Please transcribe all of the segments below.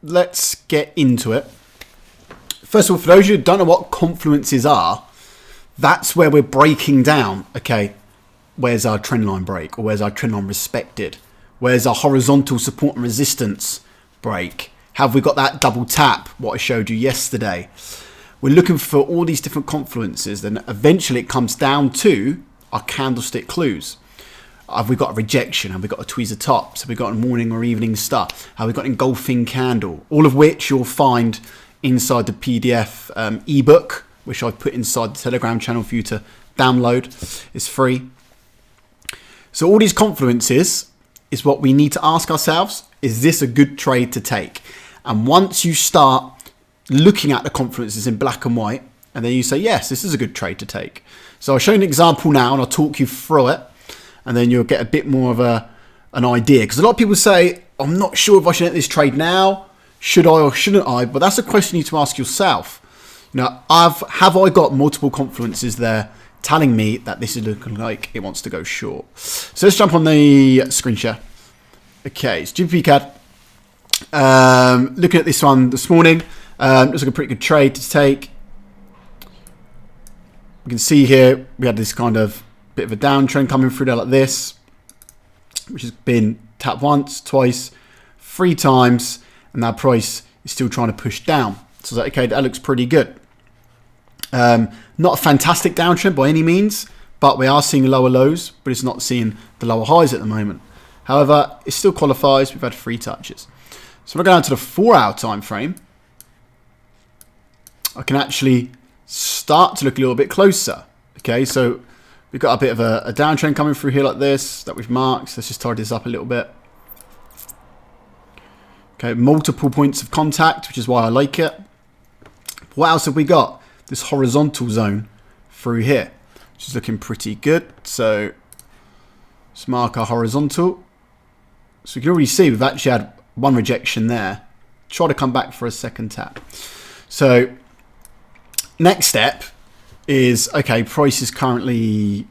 let's get into it. First of all, for those of you who don't know what confluences are, that's where we're breaking down, okay, where's our trend line break, or where's our trend line respected? Where's our horizontal support and resistance break? Have we got that double tap, what I showed you yesterday? We're looking for all these different confluences, then eventually it comes down to our candlestick clues. Have we got a rejection? Have we got a tweezer tops? Have we got a morning or evening star? Have we got an engulfing candle? All of which you'll find inside the PDF ebook, which I've put inside the Telegram channel for you to download. It's free. So all these confluences is what we need to ask ourselves. Is this a good trade to take? And once you start looking at the confluences in black and white, and then you say, yes, this is a good trade to take. So I'll show you an example now, and I'll talk you through it. And then you'll get a bit more of an idea. Because a lot of people say, I'm not sure if I should enter this trade now. Should I or shouldn't I? But that's a question you need to ask yourself. You know, have I got multiple confluences there telling me that this is looking like it wants to go short? So let's jump on the screen share. Okay, it's GBP CAD. Looking at this one this morning. Looks like a pretty good trade to take. We can see here we had this kind of bit of a downtrend coming through there like this, which has been tapped once, twice, 3 times, and that price is still trying to push down. So that, okay, that looks pretty good. Not a fantastic downtrend by any means, but we are seeing lower lows, but it's not seeing the lower highs at the moment. However, it still qualifies. We've had 3 touches. So we're going to the 4-hour time frame. I can actually start to look a little bit closer. Okay, so we've got a bit of a downtrend coming through here like this that we've marked. Let's just tidy this up a little bit. Okay, multiple points of contact, which is why I like it. What else have we got? This horizontal zone through here, which is looking pretty good. So let's mark our horizontal. So you can already see we've actually had 1 rejection there. Try to come back for a second tap. So next step is, okay, price is currently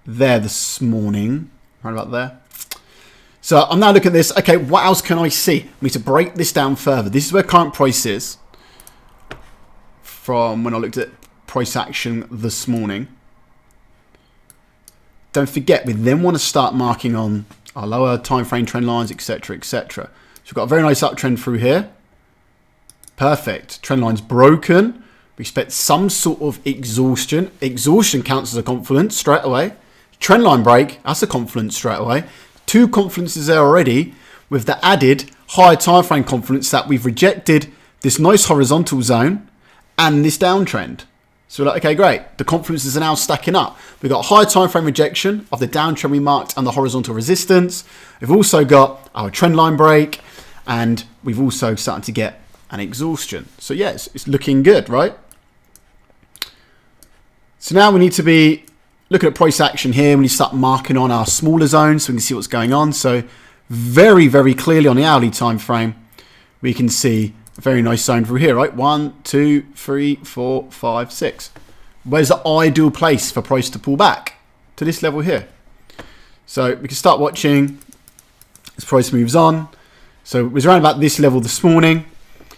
there this morning, right about there. So I'm now looking at this. Okay, what else can I see? We need to break this down further. This is where current price is from when I looked at price action this morning. Don't forget, we then want to start marking on our lower time frame trend lines, etc., etc. So we've got a very nice uptrend through here. Perfect. Trend line's broken. We expect some sort of exhaustion. Exhaustion counts as a confluence straight away. Trend line break, that's a confluence straight away. 2 confluences there already, with the added higher time frame confluence that we've rejected this nice horizontal zone and this downtrend. So we're like, okay, great. The confluences are now stacking up. We've got a higher time frame rejection of the downtrend we marked and the horizontal resistance. We've also got our trend line break, and we've also started to get an exhaustion. So yes, it's looking good, right? So now we need to be looking at price action here. We need to start marking on our smaller zones so we can see what's going on. So very, very clearly on the hourly time frame, we can see a very nice zone through here, right? 1, 2, 3, 4, 5, 6. Where's the ideal place for price to pull back? To this level here. So we can start watching as price moves on. So it was around about this level this morning.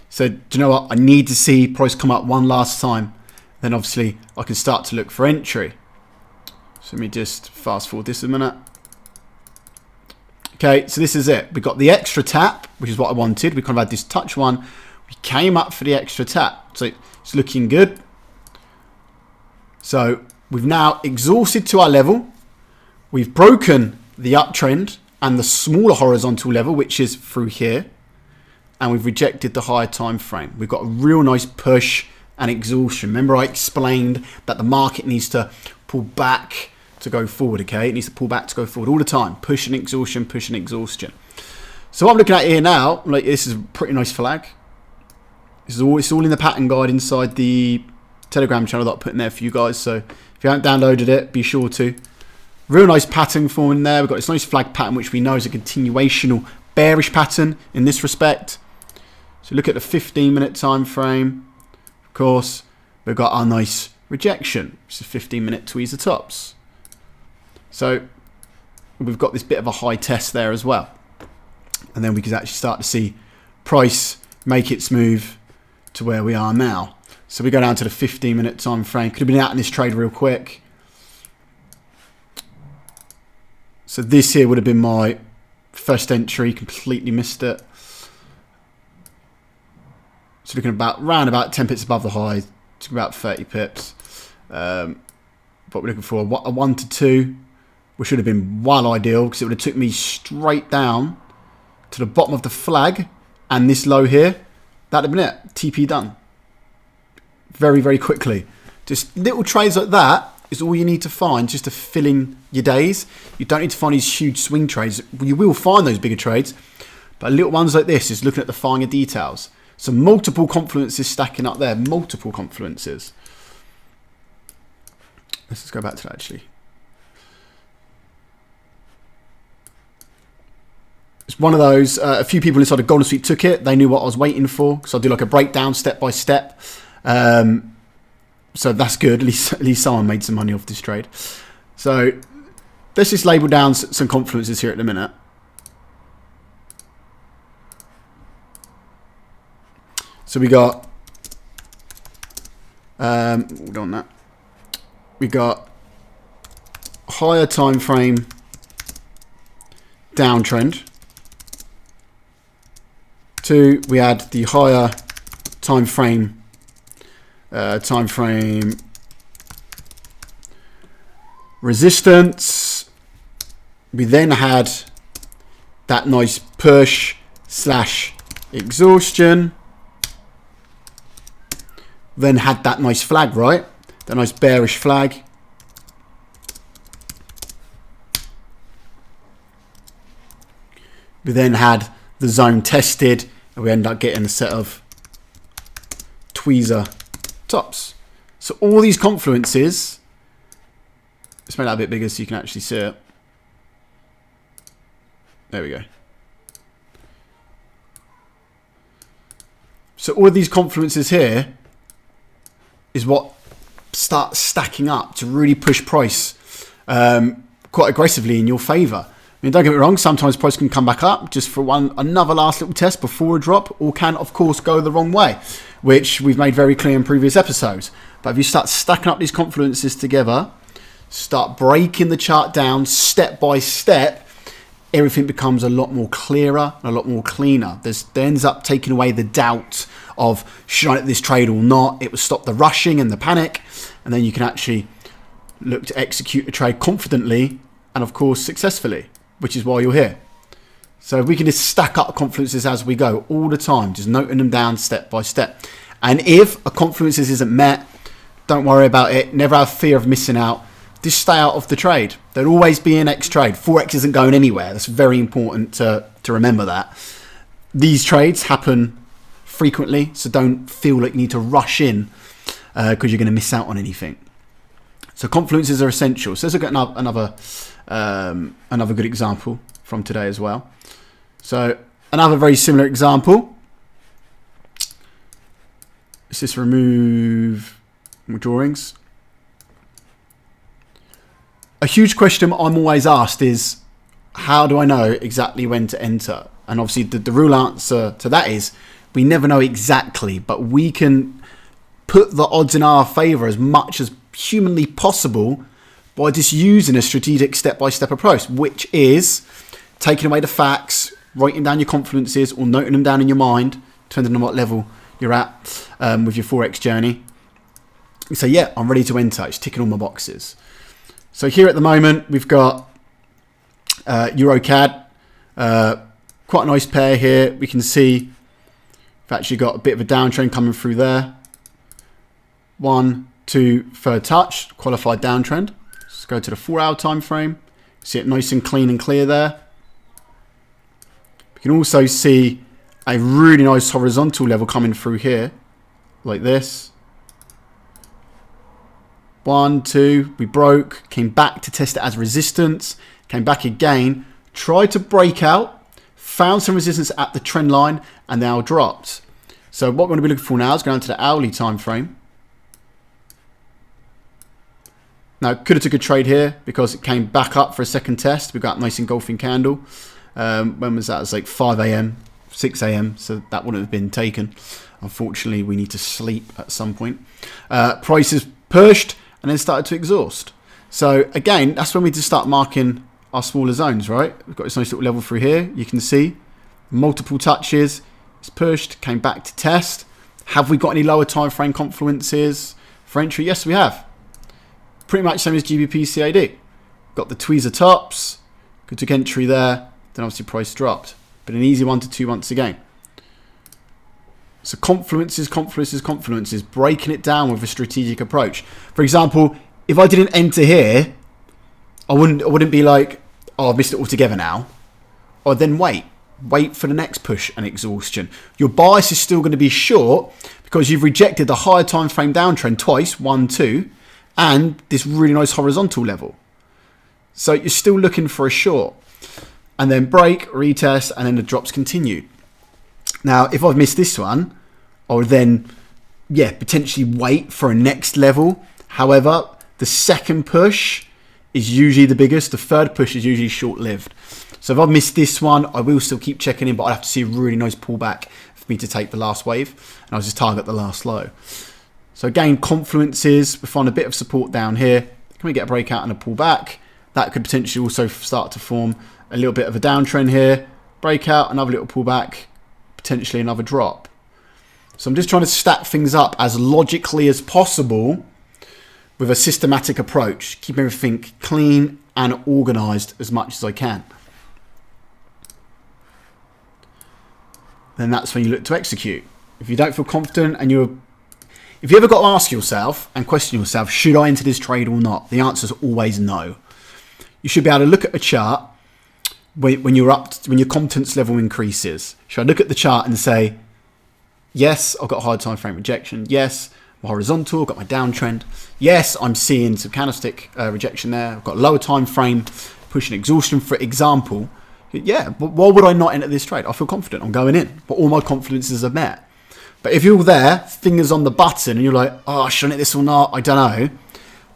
So do you know what? I need to see price come up one last time. Then obviously I can start to look for entry. So let me just fast forward this a minute. Okay, so this is it. We got the extra tap, which is what I wanted. We kind of had this touch one. We came up for the extra tap. So it's looking good. So we've now exhausted to our level. We've broken the uptrend and the smaller horizontal level, which is through here. And we've rejected the higher time frame. We've got a real nice push and exhaustion. Remember I explained that the market needs to pull back to go forward, okay? It needs to pull back to go forward all the time. Push and exhaustion, push and exhaustion. So what I'm looking at here now, like this is a pretty nice flag. This is all, it's all in the pattern guide inside the Telegram channel that I put in there for you guys. So if you haven't downloaded it, be sure to. Real nice pattern forming there. We've got this nice flag pattern, which we know is a continuational bearish pattern in this respect. So look at the 15-minute time frame. Of course, we've got our nice rejection, which is 15-minute tweezer tops. So we've got this bit of a high test there as well. And then we can actually start to see price make its move to where we are now. So we go down to the 15-minute time frame. Could have been out in this trade real quick. So this here would have been my first entry. Completely missed it. So looking around about 10 pips above the high, to about 30 pips. But we're looking for a 1 to 2, which should have been well ideal because it would have took me straight down to the bottom of the flag and this low here. That'd have been it. TP done. Very, very quickly. Just little trades like that is all you need to find just to fill in your days. You don't need to find these huge swing trades. You will find those bigger trades, but little ones like this is looking at the finer details. So multiple confluences stacking up there. Multiple confluences. Let's just go back to that actually. It's one of those, a few people inside the Golden Suite took it. They knew what I was waiting for. So I'll do like a breakdown step by step. So that's good. At least someone made some money off this trade. So let's just label down some confluences here at the minute. So we got, hold on that. We got higher time frame downtrend. 2, we had the higher time frame resistance. We then had that nice push / exhaustion. Then had that nice flag, right? That nice bearish flag. We then had the zone tested, and we end up getting a set of tweezer tops. So all these confluences, let's make that a bit bigger so you can actually see it. There we go. So all of these confluences here is what starts stacking up to really push price quite aggressively in your favor. I mean, don't get me wrong, sometimes price can come back up just for another last little test before a drop, or can, of course, go the wrong way, which we've made very clear in previous episodes. But if you start stacking up these confluences together, start breaking the chart down step by step, everything becomes a lot more clearer, a lot more cleaner. There ends up taking away the doubt of should I let this trade or not. It will stop the rushing and the panic, and then you can actually look to execute a trade confidently and, of course, successfully, which is why you're here. So we can just stack up confluences as we go all the time, just noting them down step by step. And if a confluences isn't met, don't worry about it. Never have fear of missing out. Just stay out of the trade. There'll always be an X trade. Forex isn't going anywhere. That's very important to remember that. These trades happen frequently, so don't feel like you need to rush in because you're going to miss out on anything. So confluences are essential. So let's look at another good example from today as well. So another very similar example. Let's just remove more drawings. A huge question I'm always asked is, how do I know exactly when to enter? And obviously the real answer to that is we never know exactly, but we can put the odds in our favor as much as humanly possible by just using a strategic step-by-step approach, which is taking away the facts, writing down your confluences or noting them down in your mind, depending on what level you're at with your Forex journey. You say, yeah, I'm ready to enter. It's ticking all my boxes. So here at the moment, we've got Euro CAD, quite a nice pair here. We can see we've actually got a bit of a downtrend coming through there. 1, 2, third touch, qualified downtrend. Let's go to the 4-hour time frame. See it nice and clean and clear there. We can also see a really nice horizontal level coming through here, like this. 1, 2, we broke, came back to test it as resistance, came back again, tried to break out, found some resistance at the trend line, and now dropped. So what we're going to be looking for now is going to the hourly time frame. Now, could have took a trade here because it came back up for a second test. We got a nice engulfing candle. When was that? It was like 5 a.m. 6 a.m. so that wouldn't have been taken. Unfortunately, we need to sleep at some point. Prices pushed and then started to exhaust. So again, that's when we just start marking our smaller zones, right? We've got this nice little level through here. You can see multiple touches. It's pushed, came back to test. Have we got any lower time frame confluences for entry? Yes, we have. Pretty much same as GBP CAD. Got the tweezer tops. Good took entry there. Then obviously price dropped. But an easy 1 to 2 once again. So confluences, breaking it down with a strategic approach. For example, if I didn't enter here, I wouldn't be like, oh, I've missed it altogether now. Or then wait for the next push and exhaustion. Your bias is still going to be short because you've rejected the higher time frame downtrend twice, 1, 2, and this really nice horizontal level. So you're still looking for a short. And then break, retest, and then the drops continued. Now, if I've missed this one, I would then, potentially wait for a next level. However, the second push is usually the biggest. The third push is usually short-lived. So if I've missed this one, I will still keep checking in, but I have to see a really nice pullback for me to take the last wave. And I'll just target the last low. So again, confluences, we find a bit of support down here. Can we get a breakout and a pullback? That could potentially also start to form a little bit of a downtrend here. Breakout, another little pullback, potentially another drop. So I'm just trying to stack things up as logically as possible with a systematic approach. Keep everything clean and organized as much as I can. Then that's when you look to execute. If you don't feel confident and if you ever got to ask yourself and question yourself, should I enter this trade or not? The answer is always no. You should be able to look at a chart when your confidence level increases. Should I look at the chart and say, yes, I've got a higher time frame rejection. Yes, my horizontal, I've got my downtrend. Yes, I'm seeing some candlestick rejection there. I've got a lower time frame, pushing exhaustion, for example. Yeah, but why would I not enter this trade? I feel confident. I'm going in, but all my confidences are met. But if you're there, fingers on the button, and you're like, oh, should I enter this or not? I don't know.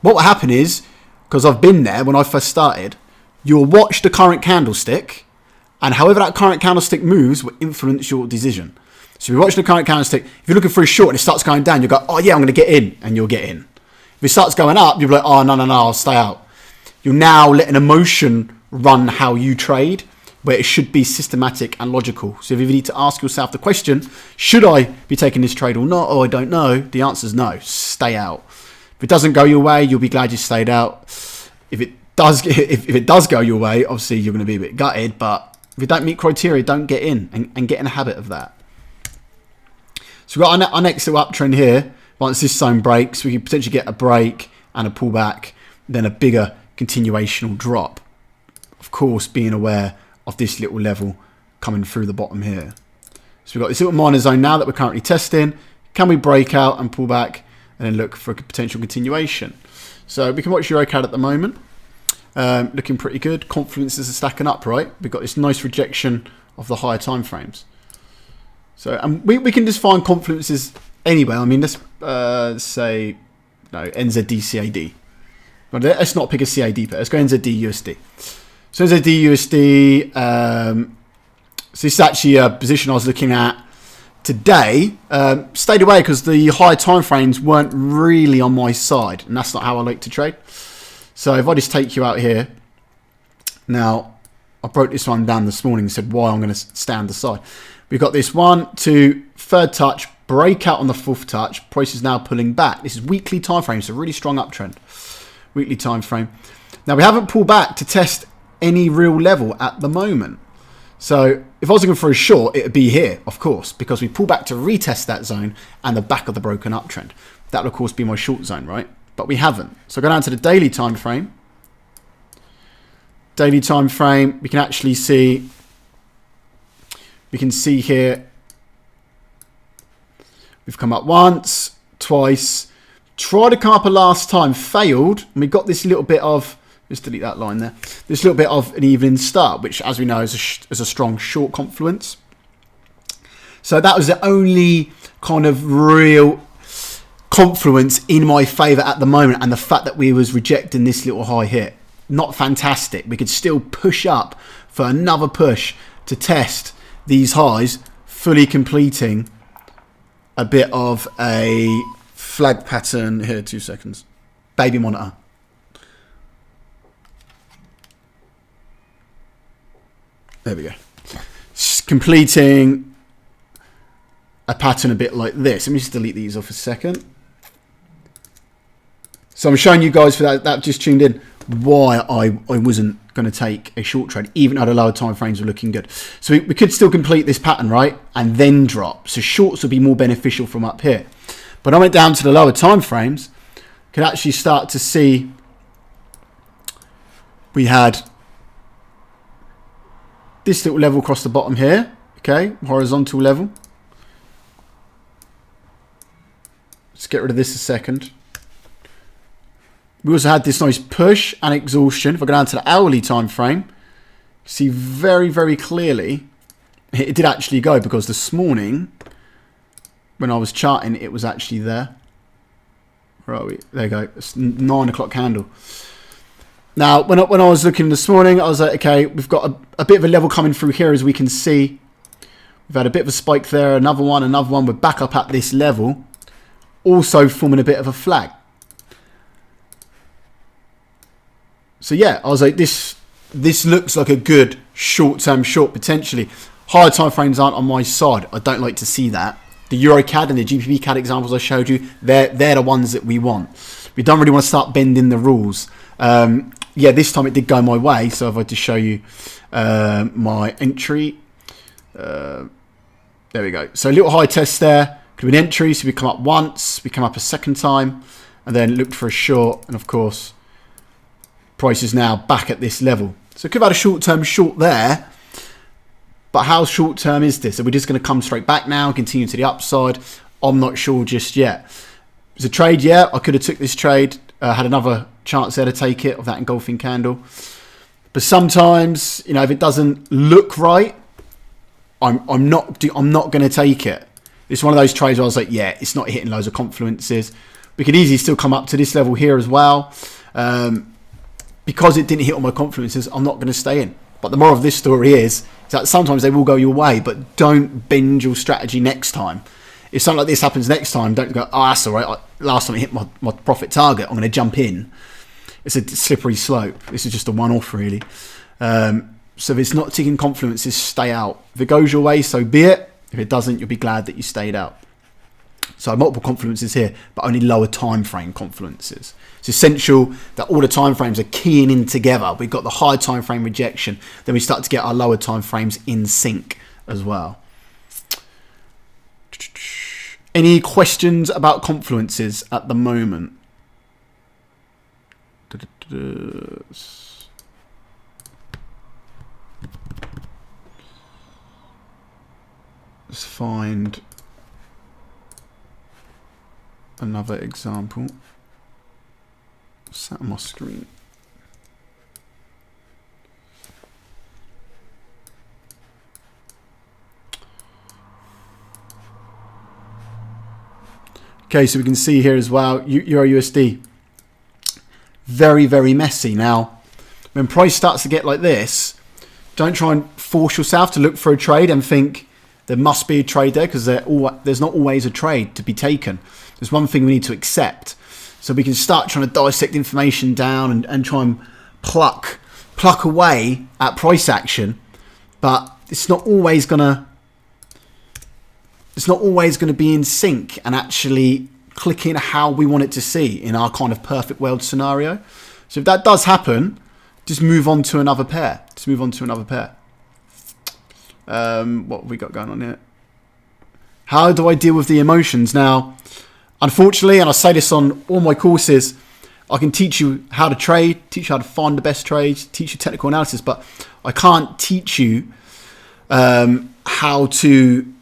What will happen is, because I've been there when I first started, you'll watch the current candlestick, and however that current candlestick moves will influence your decision. So if you're watching the current candlestick, if you're looking for a short and it starts going down, you go, oh yeah, I'm going to get in, and you'll get in. If it starts going up, you'll be like, oh, no, I'll stay out. You're now letting emotion run how you trade, where it should be systematic and logical. So if you need to ask yourself the question, should I be taking this trade or not? Oh, I don't know. The answer is no. Stay out. If it doesn't go your way, you'll be glad you stayed out. If it does go your way, obviously you're going to be a bit gutted. But if it don't meet criteria, don't get in and get in a habit of that. So we've got our next little uptrend here. Once this zone breaks, we can potentially get a break and a pullback, then a bigger continuational drop. Of course, being aware of this little level coming through the bottom here. So we've got this little minor zone now that we're currently testing. Can we break out and pull back and then look for a potential continuation? So we can watch EuroCAD at the moment. Looking pretty good. Confluences are stacking up, right? We've got this nice rejection of the higher time frames. So we can just find confluences anywhere. I mean, let's say NZD-CAD. But let's not pick a CAD pair. Let's go NZD-USD. So NZD-USD, so this is actually a position I was looking at today. Stayed away because the higher time frames weren't really on my side, and that's not how I like to trade. So if I just take you out here, now I broke this one down this morning and said why I'm going to stand aside. We've got this 1, 2, third touch, breakout on the fourth touch. Price is now pulling back. This is weekly time frame, so really strong uptrend. Weekly time frame. Now we haven't pulled back to test any real level at the moment. So if I was looking for a short, it would be here, of course, because we pull back to retest that zone and the back of the broken uptrend. That would of course be my short zone, right? But we haven't. So go down to the daily time frame. Daily time frame, we can actually see, here, we've come up once, twice, tried to come up a last time, failed, and we got this little bit of, just delete that line there, this little bit of an evening start, which as we know is a strong short confluence. So that was the only kind of real confluence in my favour at the moment, and the fact that we was rejecting this little high hit. Not fantastic. We could still push up for another push to test these highs, fully completing a bit of a flag pattern here. 2 seconds. Baby monitor. There we go. Completing a pattern a bit like this. Let me just delete these off a second. So I'm showing you guys for that just tuned in why I wasn't going to take a short trade, even though the lower time frames were looking good. So we could still complete this pattern, right? And then drop. So shorts would be more beneficial from up here. But I went down to the lower time frames, could actually start to see we had this little level across the bottom here, okay, horizontal level. Let's get rid of this a second. We also had this nice push and exhaustion. If I go down to the hourly time frame, you see very, very clearly it did actually go, because this morning when I was charting, it was actually there. Where are we? There you go. It's 9 o'clock candle. Now, when I was looking this morning, I was like, okay, we've got a bit of a level coming through here, as we can see. We've had a bit of a spike there, another one. We're back up at this level, also forming a bit of a flag. So yeah, I was like, this looks like a good short-term short potentially. Higher time frames aren't on my side. I don't like to see that. The EuroCAD and the GBP CAD examples I showed you, they're the ones that we want. We don't really want to start bending the rules. Yeah, this time it did go my way. So if I just show you my entry, there we go. So a little high test there. Could be an entry. So we come up once, we come up a second time, and then looked for a short. And of course, price is now back at this level. So it could have had a short-term short there. But how short-term is this? Are we just going to come straight back now and continue to the upside? I'm not sure just yet. It was a trade, yeah. I could have took this trade. Had another chance there to take it, of that engulfing candle. But sometimes, you know, if it doesn't look right, I'm not going to take it. It's one of those trades where I was like, yeah, it's not hitting loads of confluences. We could easily still come up to this level here as well. Because it didn't hit all my confluences, I'm not going to stay in. But the moral of this story is that sometimes they will go your way, but don't bend your strategy next time. If something like this happens next time, don't go, oh, that's all right. Last time I hit my profit target, I'm going to jump in. It's a slippery slope. This is just a one-off, really. So if it's not ticking confluences, stay out. If it goes your way, so be it. If it doesn't, you'll be glad that you stayed out. So multiple confluences here, but only lower time frame confluences. It's essential that all the time frames are keying in together. We've got the high time frame rejection, then we start to get our lower time frames in sync as well. Any questions about confluences at the moment? Let's find another example. Sat on my screen. Okay, so we can see here as well, Euro USD. Very, very messy. Now, when price starts to get like this, don't try and force yourself to look for a trade and think there must be a trade there, because there's not always a trade to be taken. There's one thing we need to accept. So we can start trying to dissect information down and try and pluck away at price action, but it's not always gonna be in sync and actually clicking how we want it to see in our kind of perfect world scenario. So if that does happen, just move on to another pair. What have we got going on here? How do I deal with the emotions? Now, unfortunately, and I say this on all my courses, I can teach you how to trade, teach you how to find the best trades, teach you technical analysis, but I can't teach you how to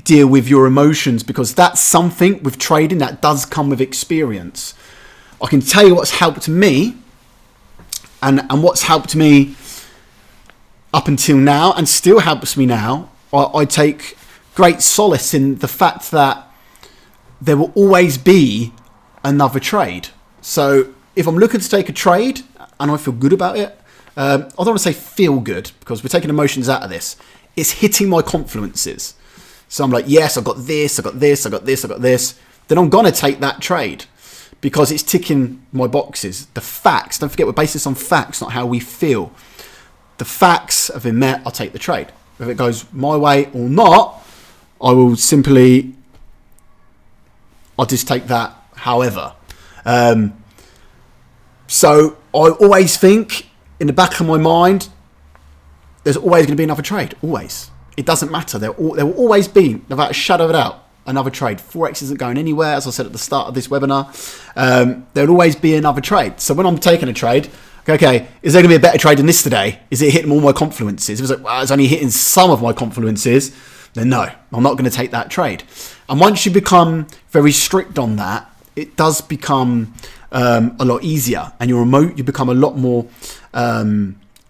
deal with your emotions, because that's something with trading that does come with experience. I can tell you what's helped me and what's helped me up until now and still helps me now. I take great solace in the fact that there will always be another trade. So if I'm looking to take a trade and I feel good about it, I don't want to say feel good, because we're taking emotions out of this. it's hitting my confluences. So I'm like, yes, I've got this, I've got this, I've got this, I've got this. Then I'm going to take that trade because it's ticking my boxes. The facts, don't forget, we're based this on facts, not how we feel. The facts have been met, I'll take the trade. If it goes my way or not, I will simply, I'll just take that however. So I always think in the back of my mind, there's always going to be another trade, always. It doesn't matter. There will always be, without a shadow of a doubt, another trade. Forex isn't going anywhere, as I said at the start of this webinar. There'll always be another trade. So when I'm taking a trade, okay, is there going to be a better trade than this today? Is it hitting all my confluences? If it's like, well, it's only hitting some of my confluences, then no, I'm not going to take that trade. And once you become very strict on that, it does become a lot easier, and you become a lot more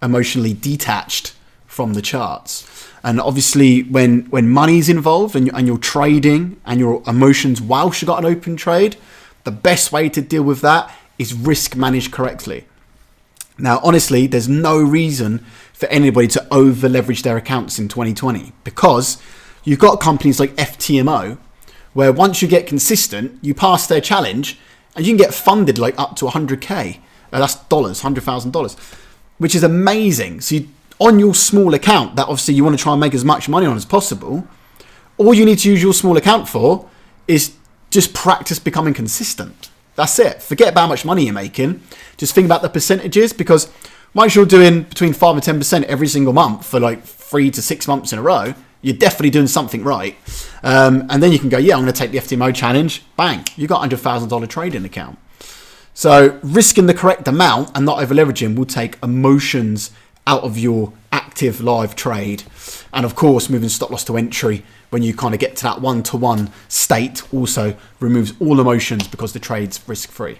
emotionally detached from the charts. And obviously, when money's involved and you're trading and your emotions whilst you got an open trade, the best way to deal with that is risk manage correctly. Now, honestly, there's no reason for anybody to over leverage their accounts in 2020 because you've got companies like FTMO where once you get consistent, you pass their challenge and you can get funded like up to 100K. That's dollars, $100,000, which is amazing. So on your small account that obviously you want to try and make as much money on as possible, all you need to use your small account for is just practice becoming consistent. That's it. Forget about how much money you're making. Just think about the percentages, because once you're doing between 5 and 10% every single month for like 3 to 6 months in a row, you're definitely doing something right. And then you can go, yeah, I'm going to take the FTMO challenge. Bang, you got $100,000 trading account. So risking the correct amount and not over leveraging will take emotions out of your active live trade. And of course, moving stop loss to entry when you kind of get to that one-to-one state also removes all emotions because the trade's risk-free.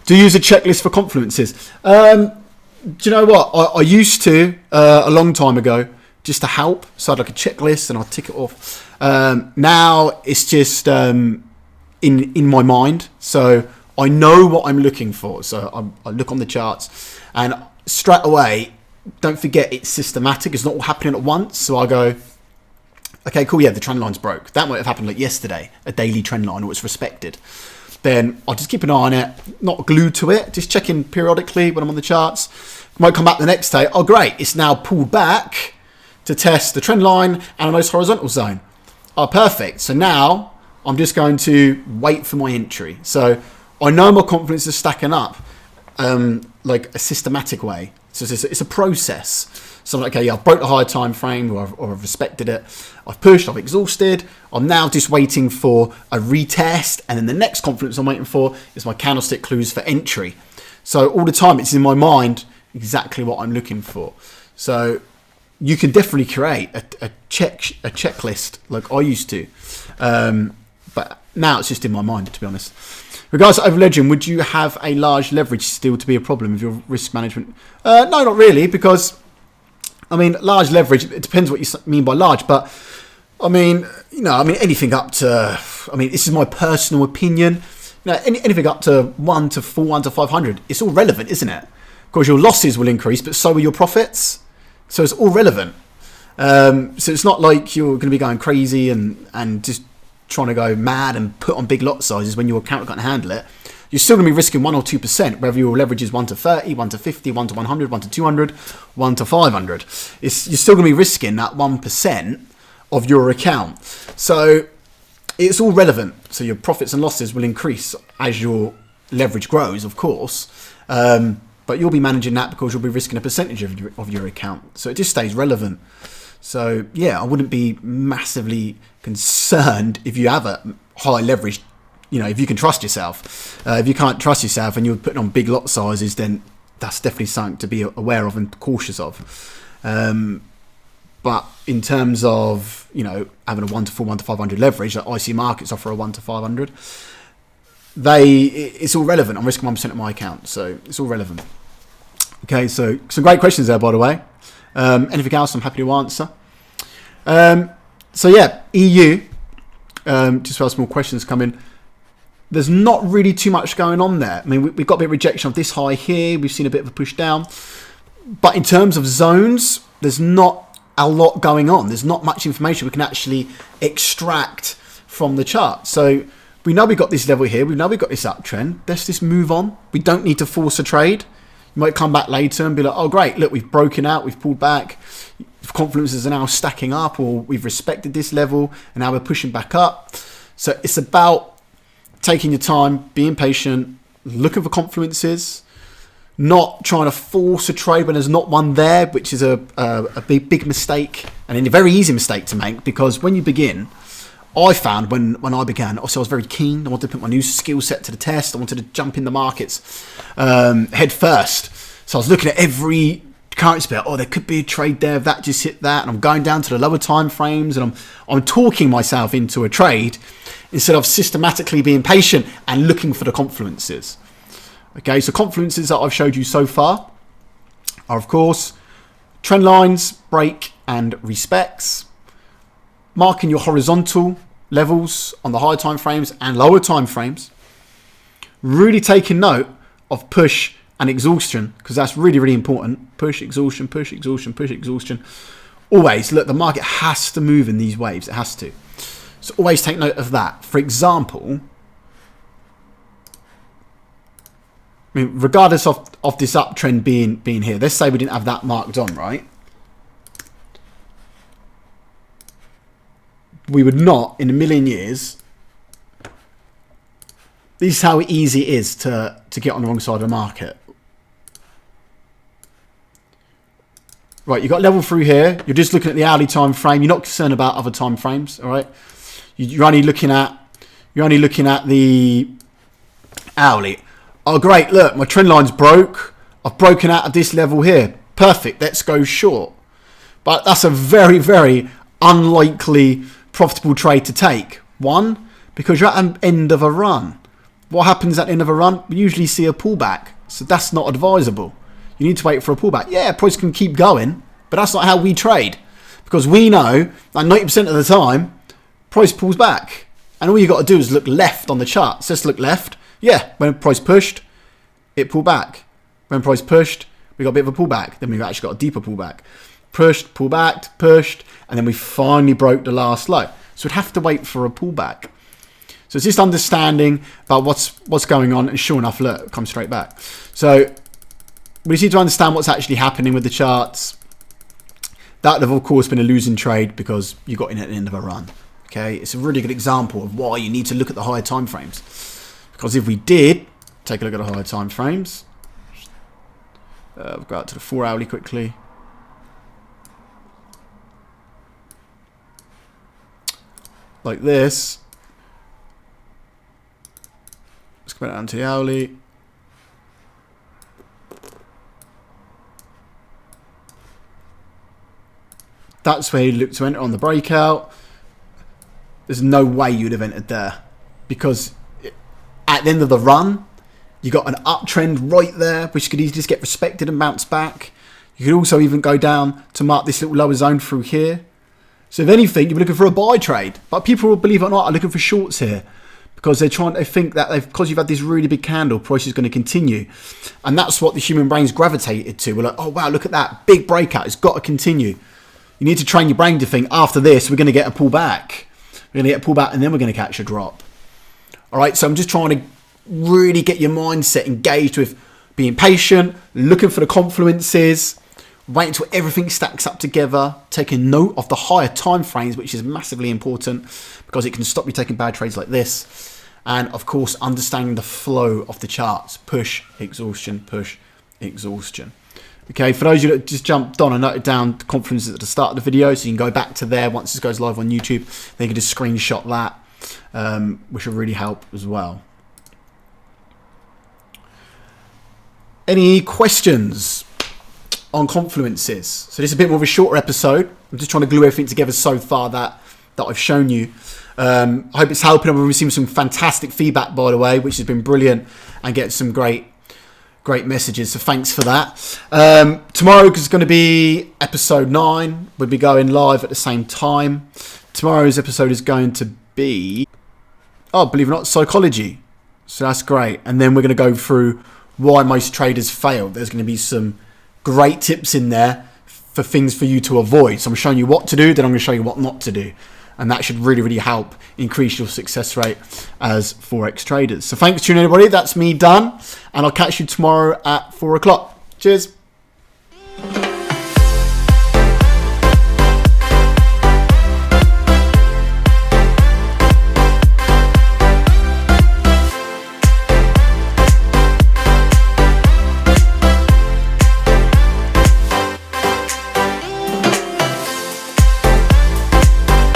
Do you use a checklist for confluences? Do you know what? I used to a long time ago just to help. So I'd like a checklist and I'd tick it off. Now it's just in my mind. So I know what I'm looking for. So I look on the charts and straight away, don't forget it's systematic. It's not all happening at once. So I go, okay, cool. Yeah, the trend line's broke. That might have happened like yesterday, a daily trend line, or it's respected. Then I'll just keep an eye on it, not glued to it, just checking periodically when I'm on the charts. Might come back the next day. Oh, great. It's now pulled back to test the trend line and a nice horizontal zone. Oh, perfect. So now I'm just going to wait for my entry. So I know my confidence is stacking up like a systematic way. So it's a process. So I'm like, okay, yeah, I've broke the higher time frame or I've respected it. I've pushed, I've exhausted. I'm now just waiting for a retest. And then the next confidence I'm waiting for is my candlestick clues for entry. So all the time it's in my mind exactly what I'm looking for. So you can definitely create a checklist like I used to. But now it's just in my mind, to be honest. Regards to over-leveraging, would you have a large leverage still to be a problem with your risk management? No, not really, because, I mean, large leverage, it depends what you mean by large, but, I mean, anything up to, this is my personal opinion, anything up to 1 to 4, 1 to 500, it's all relevant, isn't it? Of course, your losses will increase, but so will your profits, so it's all relevant. So it's not like you're going to be going crazy and just trying to go mad and put on big lot sizes when your account can't handle it. You're still going to be risking 1 or 2%, whether your leverage is 1 to 30, 1 to 50, 1 to 100, 1 to 200, 1 to 500. You're still going to be risking that 1% of your account. So it's all relevant. So your profits and losses will increase as your leverage grows, of course. But you'll be managing that because you'll be risking a percentage of your account. So it just stays relevant. So yeah, I wouldn't be massively concerned if you have a high leverage, if you can trust yourself. If you can't trust yourself and you're putting on big lot sizes, then that's definitely something to be aware of and cautious of. But in terms of, having a 1 to 4, 1 to 500 leverage, like IC markets offer a 1 to 500, it's all relevant. I'm risking 1% of my account, so it's all relevant. Okay, so some great questions there, by the way. Anything else I'm happy to answer. So yeah, EU, just while some more questions come in. There's not really too much going on there. I mean, we've got a bit of rejection of this high here. We've seen a bit of a push down. But in terms of zones, there's not a lot going on. There's not much information we can actually extract from the chart. So we know we've got this level here. We know we've got this uptrend. Let's just move on. We don't need to force a trade. You might come back later and be like, oh, great, look, we've broken out, we've pulled back. Confluences are now stacking up, or we've respected this level and now we're pushing back up. So it's about taking your time, being patient, looking for confluences, not trying to force a trade when there's not one there, which is a big mistake, and a very easy mistake to make, because when you begin, I found when I began, also I was very keen. I wanted to put my new skill set to the test. I wanted to jump in the markets head first. So I was looking at every currency pair. Oh, there could be a trade there if that just hit that. And I'm going down to the lower time frames, and I'm talking myself into a trade instead of systematically being patient and looking for the confluences. Okay, so confluences that I've showed you so far are, of course, trend lines, break, and respects. Marking your horizontal levels on the higher time frames and lower time frames. Really taking note of push and exhaustion, because that's really, really important. Push, exhaustion, push, exhaustion, push, exhaustion. Always, look, the market has to move in these waves. It has to. So always take note of that. For example, I mean, regardless of this uptrend being here, let's say we didn't have that marked on, right? We would not, in a million years, this is how easy it is to get on the wrong side of the market. Right, you've got level through here. You're just looking at the hourly time frame. You're not concerned about other time frames, all right? You're only looking at the hourly. Oh, great, look, my trend line's broke. I've broken out of this level here. Perfect, let's go short. But that's a very, very unlikely profitable trade to take. One, because you're at the end of a run. What happens at the end of a run? We usually see a pullback. So that's not advisable. You need to wait for a pullback. Yeah, price can keep going, but that's not how we trade. Because we know that 90% of the time, price pulls back. And all you got to do is look left on the chart. So let's look left. Yeah, when price pushed, it pulled back. When price pushed, we got a bit of a pullback. Then we've actually got a deeper pullback. Pushed, pulled back, pushed, and then we finally broke the last low. So we'd have to wait for a pullback. So it's just understanding about what's going on, and sure enough, look, it comes straight back. So we just need to understand what's actually happening with the charts. That would have, of course, been a losing trade because you got in at the end of a run. Okay, it's a really good example of why you need to look at the higher time frames. Because if we did take a look at the higher time frames, we'll go out to the 4 hourly quickly. Like this. Let's go down to the hourly. That's where you look to enter on the breakout. There's no way you'd have entered there, because at the end of the run, you got an uptrend right there, which could easily just get respected and bounce back. You could also even go down to mark this little lower zone through here. So if anything, you're looking for a buy trade. But people, believe it or not, are looking for shorts here, because they think that because you've had this really big candle, price is going to continue. And that's what the human brain's gravitated to. We're like, oh wow, look at that big breakout. It's got to continue. You need to train your brain to think, after this, we're going to get a pullback. We're going to get a pullback, and then we're going to catch a drop. All right, so I'm just trying to really get your mindset engaged with being patient, looking for the confluences, wait until everything stacks up together, taking note of the higher time frames, which is massively important because it can stop you taking bad trades like this. And of course, understanding the flow of the charts. Push, exhaustion, push, exhaustion. Okay, for those of you that just jumped on, I noted down the confluences at the start of the video, so you can go back to there once this goes live on YouTube. Then you can just screenshot that, which will really help as well. Any questions on confluences? So this is a bit more of a shorter episode. I'm just trying to glue everything together so far that I've shown you. I hope it's helping. I've received some fantastic feedback, by the way, which has been brilliant, and get some great messages. So thanks for that. Tomorrow is going to be episode 9. We'll be going live at the same time. Tomorrow's episode is going to be, believe it or not, psychology. So that's great. And then we're going to go through why most traders fail. There's going to be some great tips in there for things for you to avoid. So I'm showing you what to do, then I'm going to show you what not to do. And that should really, really help increase your success rate as Forex traders. So thanks for tuning in, everybody. That's me done. And I'll catch you tomorrow at 4 o'clock. Cheers.